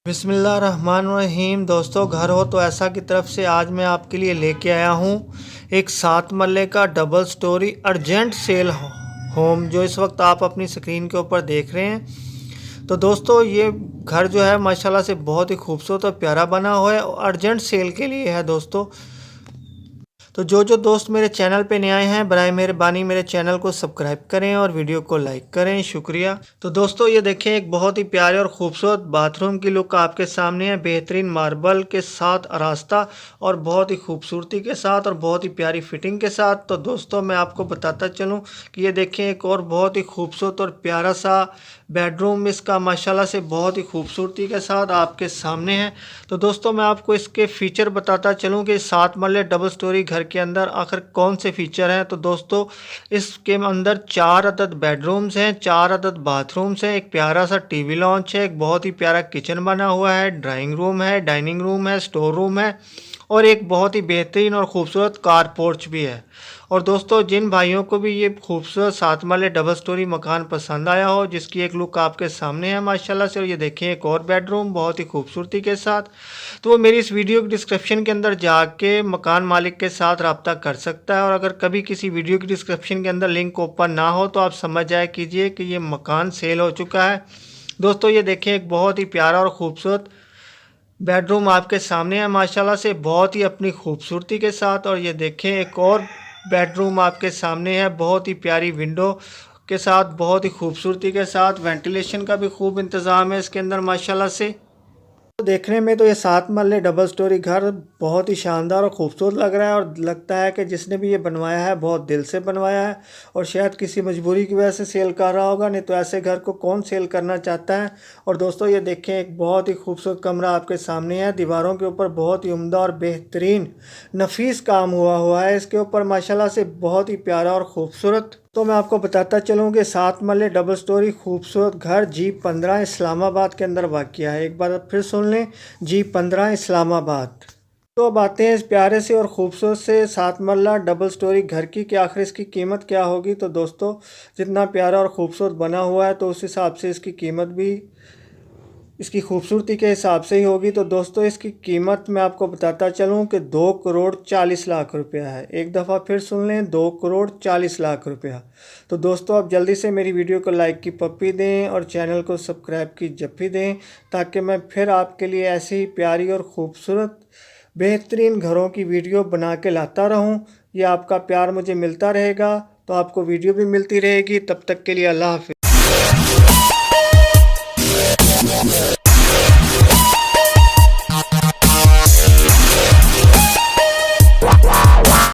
बिस्मिल्लाहिर्रहमानिर्रहीम। दोस्तों, घर हो तो ऐसा की तरफ से आज मैं आपके लिए लेके आया हूँ एक 7 मरले का double storey urgent sale home, जो इस वक्त आप अपनी स्क्रीन के ऊपर देख रहे हैं। तो दोस्तों, ये घर जो है माशाल्लाह से बहुत ही खूबसूरत और प्यारा बना हुआ है और अर्जेंट सेल के लिए है दोस्तों। तो जो दोस्त मेरे चैनल पे नए आए हैं, बराए मेहरबानी मेरे चैनल को सब्सक्राइब करें और वीडियो को लाइक करें, शुक्रिया। तो दोस्तों, ये देखें, एक बहुत ही प्यारे और खूबसूरत बाथरूम की लुक आपके सामने है। बेहतरीन मार्बल के साथ आरास्ता और बहुत ही खूबसूरती के साथ और बहुत ही प्यारी फिटिंग के साथ। तो दोस्तों, मैं आपको बताता चलूँ कि ये देखें, एक और बहुत ही खूबसूरत और प्यारा सा बेडरूम इसका माशाल्लाह से बहुत ही खूबसूरती के साथ आपके सामने है। तो दोस्तों, मैं आपको इसके फीचर बताता चलूँ कि 7 मरले डबल स्टोरी घर के अंदर आखिर कौन से फीचर हैं। तो दोस्तों, इसके अंदर 4 अदद बेडरूम्स हैं, 4 अदद बाथरूम्स हैं, एक प्यारा सा टीवी लॉन्च है, एक बहुत ही प्यारा किचन बना हुआ है, ड्राइंग रूम है, डाइनिंग रूम है, स्टोर रूम है और एक बहुत ही बेहतरीन और ख़ूबसूरत कार पोर्च भी है। और दोस्तों, जिन भाइयों को भी ये खूबसूरत 7 मरले डबल स्टोरी मकान पसंद आया हो, जिसकी एक लुक आपके सामने है माशाल्लाह से, और ये देखें एक और बेडरूम बहुत ही खूबसूरती के साथ, तो वो मेरी इस वीडियो के डिस्क्रिप्शन के अंदर जाके मकान मालिक के साथ रब्ता कर सकता है। और अगर कभी किसी वीडियो की डिस्क्रिप्शन के अंदर लिंक ओपन ना हो तो आप समझ जाए कीजिए कि ये मकान सेल हो चुका है। दोस्तों, ये देखें, एक बहुत ही प्यारा और ख़ूबसूरत बेडरूम आपके सामने है माशाल्लाह से, बहुत ही अपनी खूबसूरती के साथ। और ये देखें, एक और बेडरूम आपके सामने है, बहुत ही प्यारी विंडो के साथ, बहुत ही खूबसूरती के साथ। वेंटिलेशन का भी खूब इंतज़ाम है इसके अंदर माशाल्लाह से। तो देखने में तो ये 7 मरले डबल स्टोरी घर बहुत ही शानदार और ख़ूबसूरत लग रहा है और लगता है कि जिसने भी ये बनवाया है बहुत दिल से बनवाया है और शायद किसी मजबूरी की वजह से सेल कर रहा होगा, नहीं तो ऐसे घर को कौन सेल करना चाहता है। और दोस्तों, ये देखें, एक बहुत ही खूबसूरत कमरा आपके सामने है। दीवारों के ऊपर बहुत ही उम्दा और बेहतरीन नफीस काम हुआ है इसके ऊपर माशाल्लाह से, बहुत ही प्यारा और ख़ूबसूरत। तो मैं आपको बताता चलूँ कि 7 मरले डबल स्टोरी खूबसूरत घर G15 इस्लामाबाद के अंदर वाक़या है। एक बार फिर सुन लें, G15 इस्लामाबाद। तो अब आते हैं इस प्यारे से और ख़ूबसूरत से 7 मरला डबल स्टोरी घर की कि आखिर इसकी कीमत क्या होगी। तो दोस्तों, जितना प्यारा और ख़ूबसूरत बना हुआ है तो उस हिसाब से इसकी कीमत भी इसकी खूबसूरती के हिसाब से ही होगी। तो दोस्तों, इसकी कीमत मैं आपको बताता चलूँ कि 2,40,00,000 रुपया है। एक दफ़ा फिर सुन लें, 2,40,00,000 रुपया। तो दोस्तों, आप जल्दी से मेरी वीडियो को लाइक की पप्पी दें और चैनल को सब्सक्राइब की जप्पी दें, ताकि मैं फिर आपके लिए ऐसी ही प्यारी और ख़ूबसूरत बेहतरीन घरों की वीडियो बना के लाता रहूँ। ये आपका प्यार मुझे मिलता रहेगा तो आपको वीडियो भी मिलती रहेगी। तब तक के लिए अल्लाह हाफ़िज़।